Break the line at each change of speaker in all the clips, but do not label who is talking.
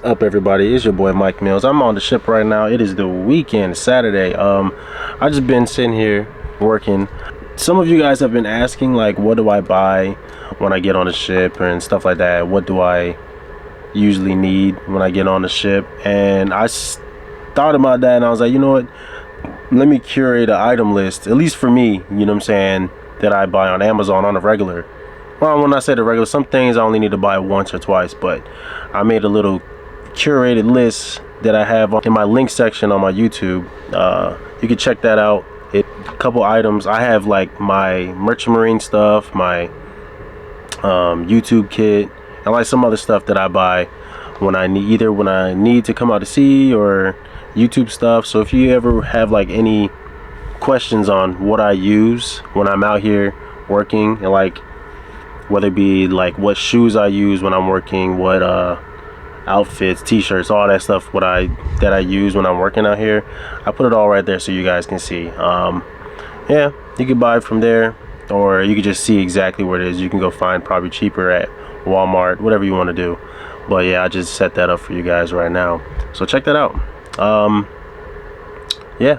up, everybody? It's your boy Mike Mills. I'm on the ship right now. It is the weekend, Saturday. I just been sitting here working. Some of you guys have been asking, like, what do I buy when I get on the ship and stuff like that? What do I usually need when I get on the ship? And I thought about that, and I was like, you know what, let me curate an item list, at least for me, you know what I'm saying, that I buy on Amazon on a regular. Well, when I say the regular, some things I only need to buy once or twice, but I made a little curated list that I have in my link section on my YouTube. You can check that out. A couple items I have, like my Merchant Marine stuff, my YouTube kit, and like some other stuff that I buy when I need, either when I need to come out to sea or YouTube stuff. So if you ever have like any questions on what I use when I'm out here working, and like whether it be like what shoes I use when I'm working, what outfits, t-shirts, all that stuff, that I use when I'm working out here, I put it all right there so you guys can see. Yeah, you can buy it from there, or you can just see exactly where it is. You can go find probably cheaper at Walmart, whatever you want to do. But yeah, I just set that up for you guys right now, so check that out. Yeah,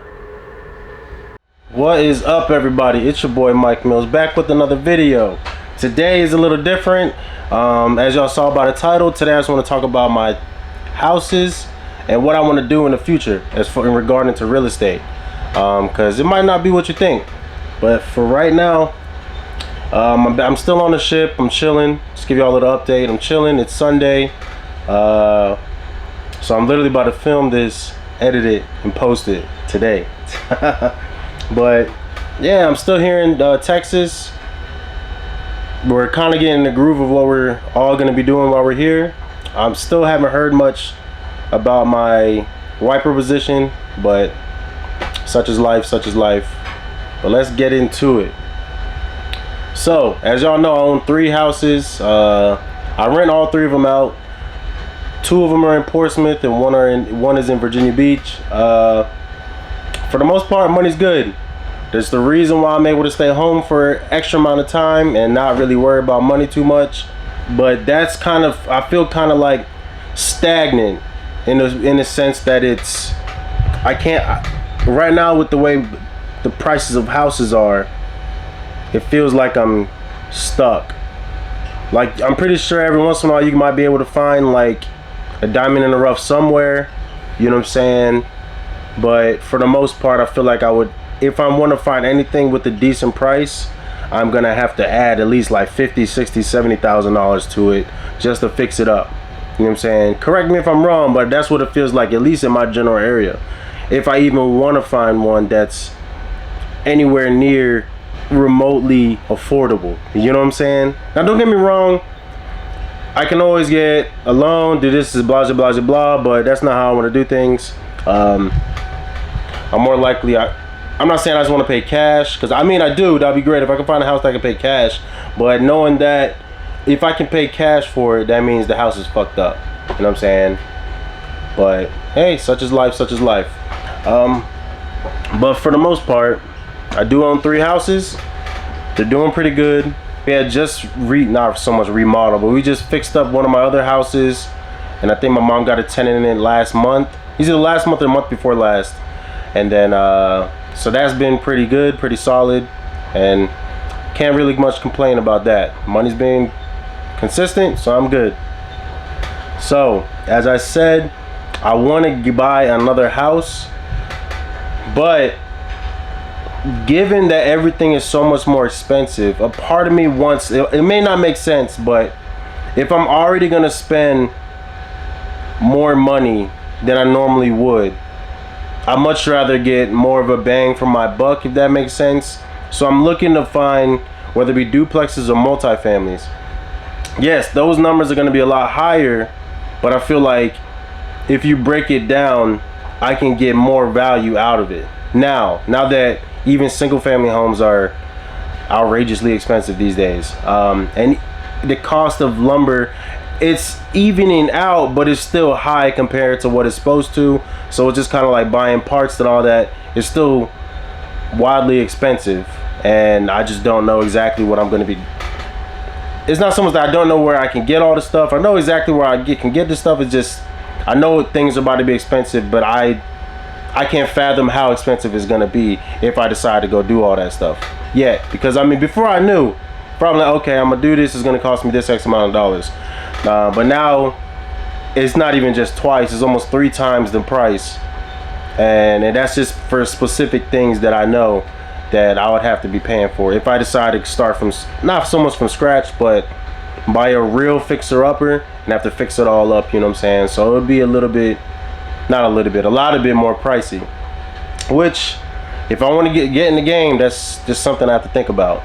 what is up, everybody? It's your boy Mike Mills, back with another video. Today is a little different. As y'all saw by the title, today I just want to talk about my houses and what I want to do in the future as for in regarding to real estate, because it might not be what you think, but for right now, I'm still on the ship. I'm chilling. Just give y'all a little update. I'm chilling. It's Sunday, so I'm literally about to film this, edit it, and post it today. But yeah, I'm still here in Texas. We're kind of getting the groove of what we're all going to be doing while we're here. I still haven't heard much about my wiper position, but such is life, such is life. But let's get into it. So, as y'all know, I own 3 houses. I rent all 3 of them out. 2 of them are in Portsmouth, and one is in Virginia Beach. For the most part, money's good. That's the reason why I'm able to stay home for an extra amount of time and not really worry about money too much. But that's kind of, I feel kind of like stagnant in the sense that it's, I can't, right now with the way the prices of houses are, it feels like I'm stuck. Like, I'm pretty sure every once in a while you might be able to find like a diamond in the rough somewhere, you know what I'm saying? But for the most part, I feel like I would, if I want to find anything with a decent price, I'm gonna have to add at least like $50,000, $60,000, $70,000 to it just to fix it up. You know what I'm saying? Correct me if I'm wrong, but that's what it feels like, at least in my general area. If I even want to find one that's anywhere near remotely affordable, you know what I'm saying? Now, don't get me wrong, I can always get a loan, do this, is blah, blah, blah, blah, but that's not how I want to do things. I'm more likely, I'm not saying I just want to pay cash, because I mean, I do. That'd be great if I can find a house that I can pay cash. But knowing that if I can pay cash for it, that means the house is fucked up. You know what I'm saying? But hey, such is life, such is life. But for the most part, I do own 3 houses. They're doing pretty good. We had just not so much remodel, but we just fixed up one of my other houses, and I think my mom got a tenant in it last month. Either last month or the month before last. And then so that's been pretty good, pretty solid, and can't really much complain about that. Money's being consistent, so I'm good. So as I said, I want to buy another house, but given that everything is so much more expensive, a part of me wants, it may not make sense, but if I'm already gonna spend more money than I normally would, I'd much rather get more of a bang for my buck, if that makes sense. So I'm looking to find whether it be duplexes or multifamilies. Yes, those numbers are going to be a lot higher, but I feel like if you break it down, I can get more value out of it. Now that even single family homes are outrageously expensive these days, and the cost of lumber, it's evening out, but it's still high compared to what it's supposed to. So it's just kind of like buying parts and all that. It's still wildly expensive, and I just don't know exactly what I'm going to be. It's not so much that I don't know where I can get all the stuff. I know exactly where I can get the stuff. It's just I know things are about to be expensive, but I can't fathom how expensive it's gonna be if I decide to go do all that stuff yet. Because I mean, before I knew, probably like, okay, I'm gonna do this, it's gonna cost me this X amount of dollars. But now it's not even just twice, it's almost 3 times the price. And that's just for specific things that I know that I would have to be paying for if I decide to start from, not so much from scratch, but buy a real fixer-upper and have to fix it all up, you know what I'm saying? So it would be a little bit, not a little bit, a lot of bit more pricey. Which, if I want to get in the game, that's just something I have to think about.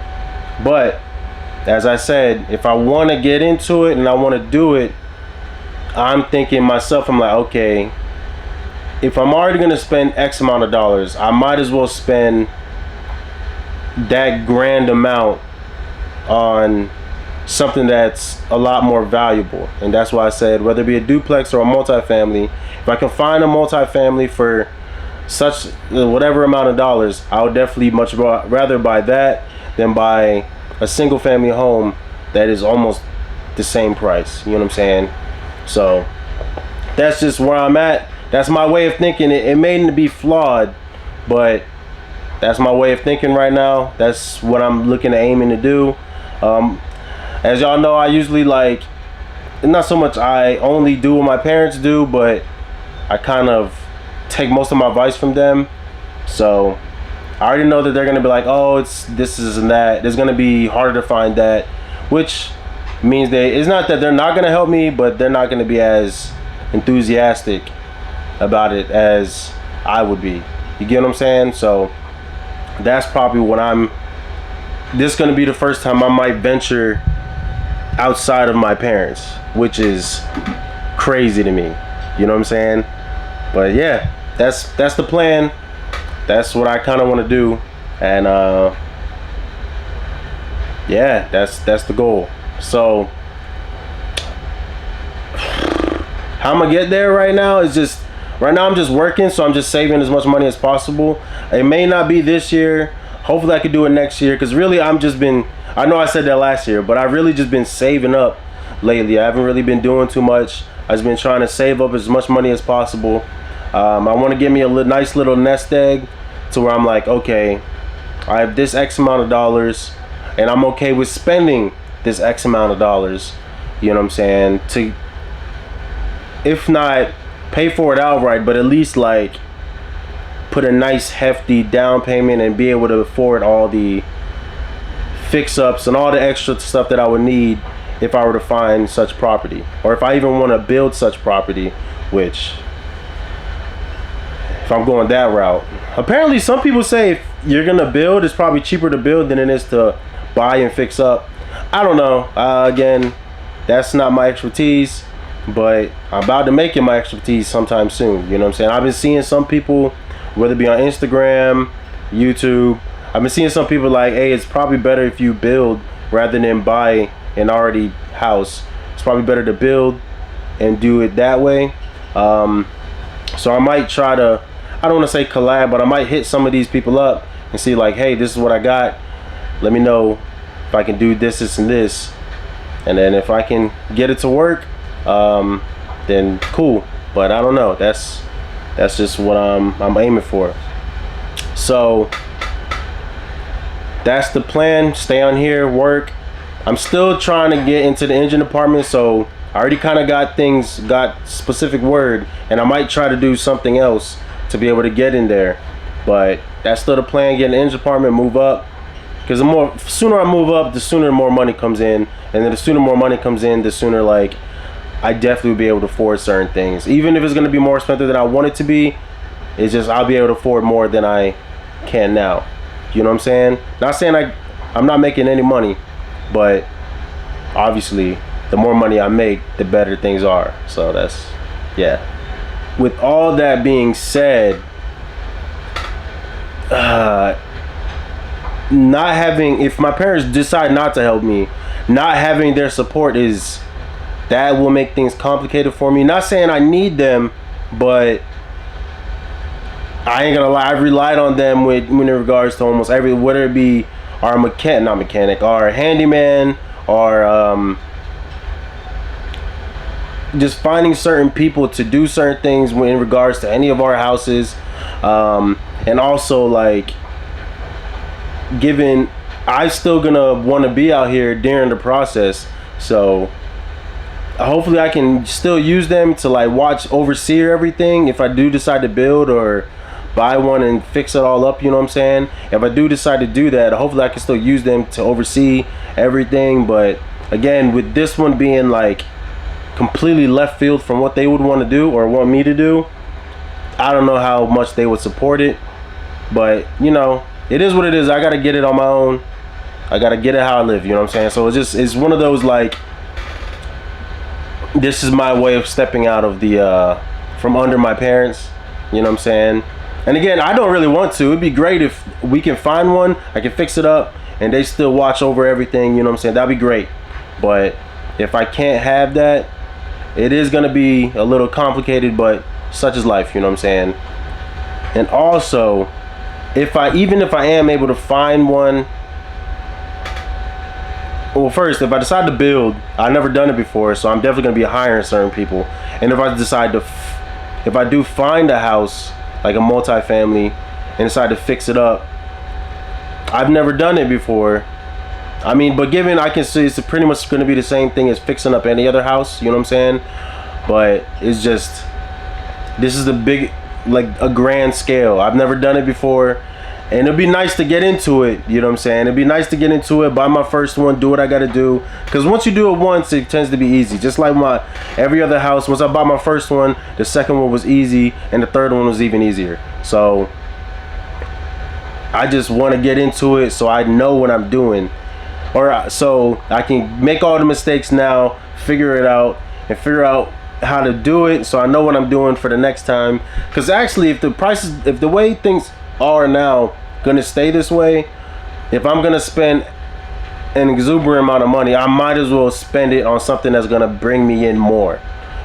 But as I said, if I want to get into it and I want to do it, I'm thinking myself, I'm like, okay, if I'm already going to spend X amount of dollars, I might as well spend that grand amount on something that's a lot more valuable. And that's why I said, whether it be a duplex or a multifamily, if I can find a multifamily for such whatever amount of dollars, I would definitely much rather buy that than buy a single family home that is almost the same price. You know what I'm saying? So that's just where I'm at. That's my way of thinking. It may be flawed, but that's my way of thinking right now. That's what I'm looking at aiming to do. As y'all know, I usually like, not so much I only do what my parents do, but I kind of take most of my advice from them. So I already know that they're gonna be like, oh, it's this and that. It's gonna be harder to find that, which means it's not that they're not gonna help me, but they're not gonna be as enthusiastic about it as I would be. You get what I'm saying? So that's probably what this is gonna be the first time I might venture outside of my parents, which is crazy to me. You know what I'm saying? But yeah, that's the plan. That's what I kind of want to do, and yeah, that's the goal. So how I'm gonna get there right now is just, right now I'm just working, so I'm just saving as much money as possible. It may not be this year. Hopefully I could do it next year, because really I know I said that last year, but I've really just been saving up lately. I haven't really been doing too much. I've been trying to save up as much money as possible. I want to get me a nice little nest egg to where I'm like, okay, I have this X amount of dollars and I'm okay with spending this X amount of dollars, you know what I'm saying, to, if not pay for it outright, but at least like put a nice hefty down payment and be able to afford all the fix-ups and all the extra stuff that I would need if I were to find such property, or if I even want to build such property, which, if I'm going that route, apparently some people say if you're gonna build, it's probably cheaper to build than it is to buy and fix up. I don't know. Again, that's not my expertise, but I'm about to make it my expertise sometime soon. You know what I'm saying? I've been seeing some people, whether it be on Instagram, YouTube, I've been seeing some people like, hey, it's probably better if you build rather than buy an already house. It's probably better to build and do it that way. So I might try to, I don't want to say collab, but I might hit some of these people up and see like, hey, this is what I got. Let me know if I can do this, this, and this. And then if I can get it to work, then cool. But I don't know. That's just what I'm aiming for. So that's the plan. Stay on here, work. I'm still trying to get into the engine department, so I already kind of got specific word, and I might try to do something else to be able to get in there. But that's still the plan, get in the engine department, move up. Because the sooner I move up, the sooner more money comes in. And then the sooner more money comes in, the sooner like I definitely will be able to afford certain things. Even if it's going to be more expensive than I want it to be, it's just I'll be able to afford more than I can now. You know what I'm saying? Not saying I'm not making any money, but obviously the more money I make, the better things are. So that's, yeah. With all that being said, not having, if my parents decide not to help me, not having their support that will make things complicated for me. Not saying I need them, but I ain't gonna lie, I've relied on them in regards to almost every, whether it be our our handyman, or just finding certain people to do certain things in regards to any of our houses, and also like given I still gonna want to be out here during the process, so hopefully I can still use them to like oversee everything if I do decide to build or buy one and fix it all up, you know what I'm saying? If I do decide to do that, hopefully I can still use them to oversee everything. But again, with this one being like completely left field from what they would want to do or want me to do, I don't know how much they would support it. But you know, it is what it is. I gotta get it on my own. I gotta get it how I live, you know what I'm saying? So it's one of those like, this is my way of stepping out of the from under my parents, you know what I'm saying? And again, I don't really want to. It'd be great if we can find one, I can fix it up and they still watch over everything, you know what I'm saying? That'd be great. But if I can't have that, it is gonna be a little complicated, but such is life, you know what I'm saying? And also, even if I am able to find one, well, first, if I decide to build, I've never done it before, so I'm definitely gonna be hiring certain people. And if I decide to, if I do find a house, like a multi-family, and decide to fix it up, I've never done it before. I mean, but given I can see it's pretty much gonna be the same thing as fixing up any other house, you know what I'm saying? But it's just, this is a big, like a grand scale. I've never done it before. And it'd be nice to get into it, you know what I'm saying? It'd be nice to get into it, buy my first one, do what I gotta do. Because once you do it once, it tends to be easy. Just like my every other house, once I bought my first one, the second one was easy, and the third one was even easier. So I just want to get into it so I know what I'm doing. Or so I can make all the mistakes now, figure it out, and figure out how to do it so I know what I'm doing for the next time. Because actually, if the way things are now gonna stay this way, if I'm gonna spend an exuberant amount of money, I might as well spend it on something that's gonna bring me in more,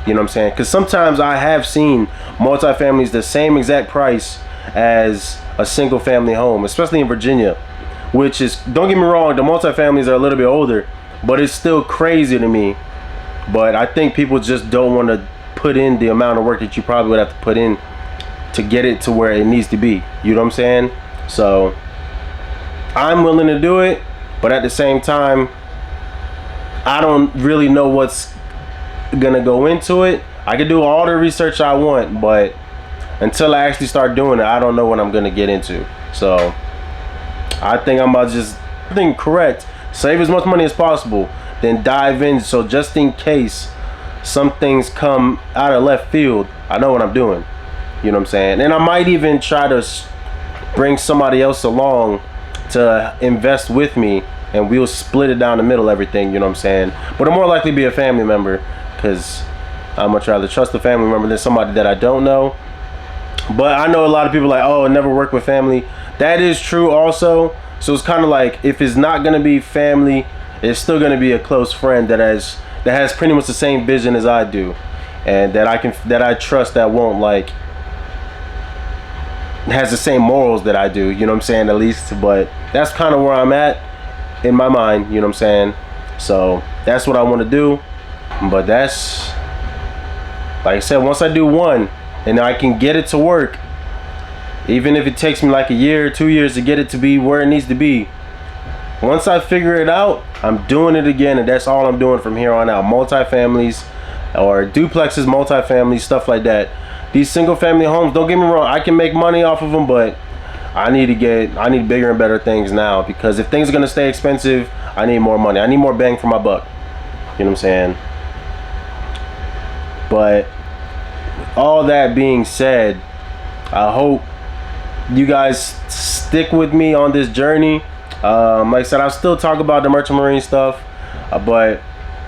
you know what I'm saying? Because sometimes I have seen multifamilies the same exact price as a single family home, especially in Virginia, which is, don't get me wrong, the multifamilies are a little bit older, but it's still crazy to me. But I think people just don't want to put in the amount of work that you probably would have to put in to get it to where it needs to be, you know what I'm saying? So I'm willing to do it, but at the same time, I don't really know what's gonna go into it. I can do all the research I want, but until I actually start doing it, I don't know what I'm gonna get into. So I think I'm about to just think correct, save as much money as possible, then dive in, so just in case some things come out of left field, I know what I'm doing. You know what I'm saying? And I might even try to bring somebody else along to invest with me, and we'll split it down the middle, everything, you know what I'm saying? But it'll more likely be a family member, because I'd much rather trust a family member than somebody that I don't know. But I know a lot of people like, oh, never work with family. That is true also. So it's kind of like, if it's not gonna be family, it's still gonna be a close friend that has pretty much the same vision as I do, and that I trust, that won't like, has the same morals that I do, you know what I'm saying, at least. But that's kind of where I'm at in my mind, you know what I'm saying? So that's what I want to do. But that's, like I said, once I do one and I can get it to work, even if it takes me like a year or 2 years to get it to be where it needs to be, once I figure it out, I'm doing it again, and that's all I'm doing from here on out. Multifamilies or duplexes, multifamilies, stuff like that. These single family homes, don't get me wrong, I can make money off of them, but I need bigger and better things now, because if things are gonna stay expensive, I need more money. I need more bang for my buck. You know what I'm saying? But all that being said, I hope you guys stick with me on this journey. Like I said, I'll still talk about the merchant marine stuff, but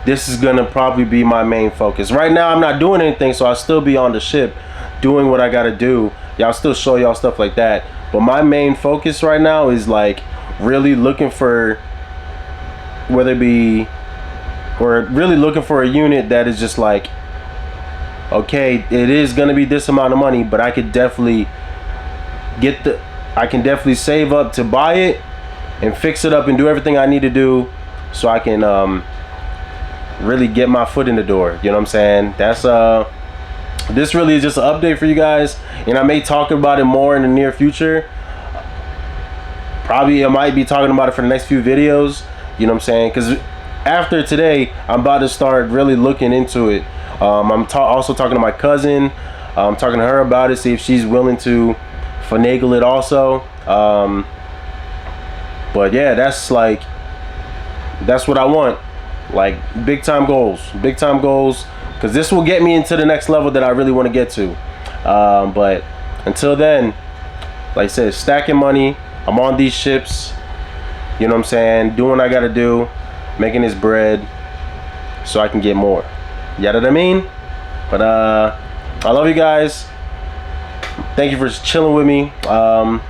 this is gonna probably be my main focus. Right now I'm not doing anything, so I'll still be on the ship doing what I gotta do. Y'all still show y'all stuff like that, but my main focus right now is like really looking for, really looking for a unit that is just like, okay, it is gonna be this amount of money, but I could definitely I can definitely save up to buy it and fix it up and do everything I need to do, so I can really get my foot in the door. You know what I'm saying? That's this really is just an update for you guys, and I may talk about it more in the near future. Probably I might be talking about it for the next few videos. You know what I'm saying? Because after today, I'm about to start really looking into it. I'm also talking to my cousin. I'm talking to her about it, see if she's willing to finagle it also. But yeah, that's what I want. Like big time goals, because this will get me into the next level that I really want to get to. But until then, like I said, stacking money. I'm on these ships, you know what I'm saying, doing what I gotta do, making this bread so I can get more. You know what I mean? But I love you guys. Thank you for chilling with me. Don't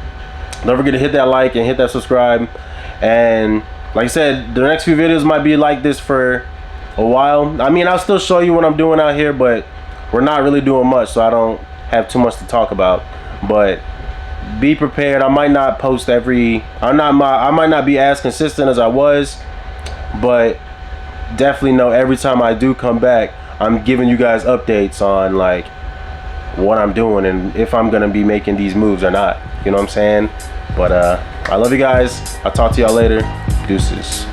forget to hit that like and hit that subscribe. And like I said, the next few videos might be like this for a while. I mean, I'll still show you what I'm doing out here, but we're not really doing much, so I don't have too much to talk about. But be prepared. I might not post I might not be as consistent as I was, but definitely know every time I do come back, I'm giving you guys updates on like what I'm doing and if I'm gonna be making these moves or not. You know what I'm saying? But I love you guys. I'll talk to y'all later. Deuces.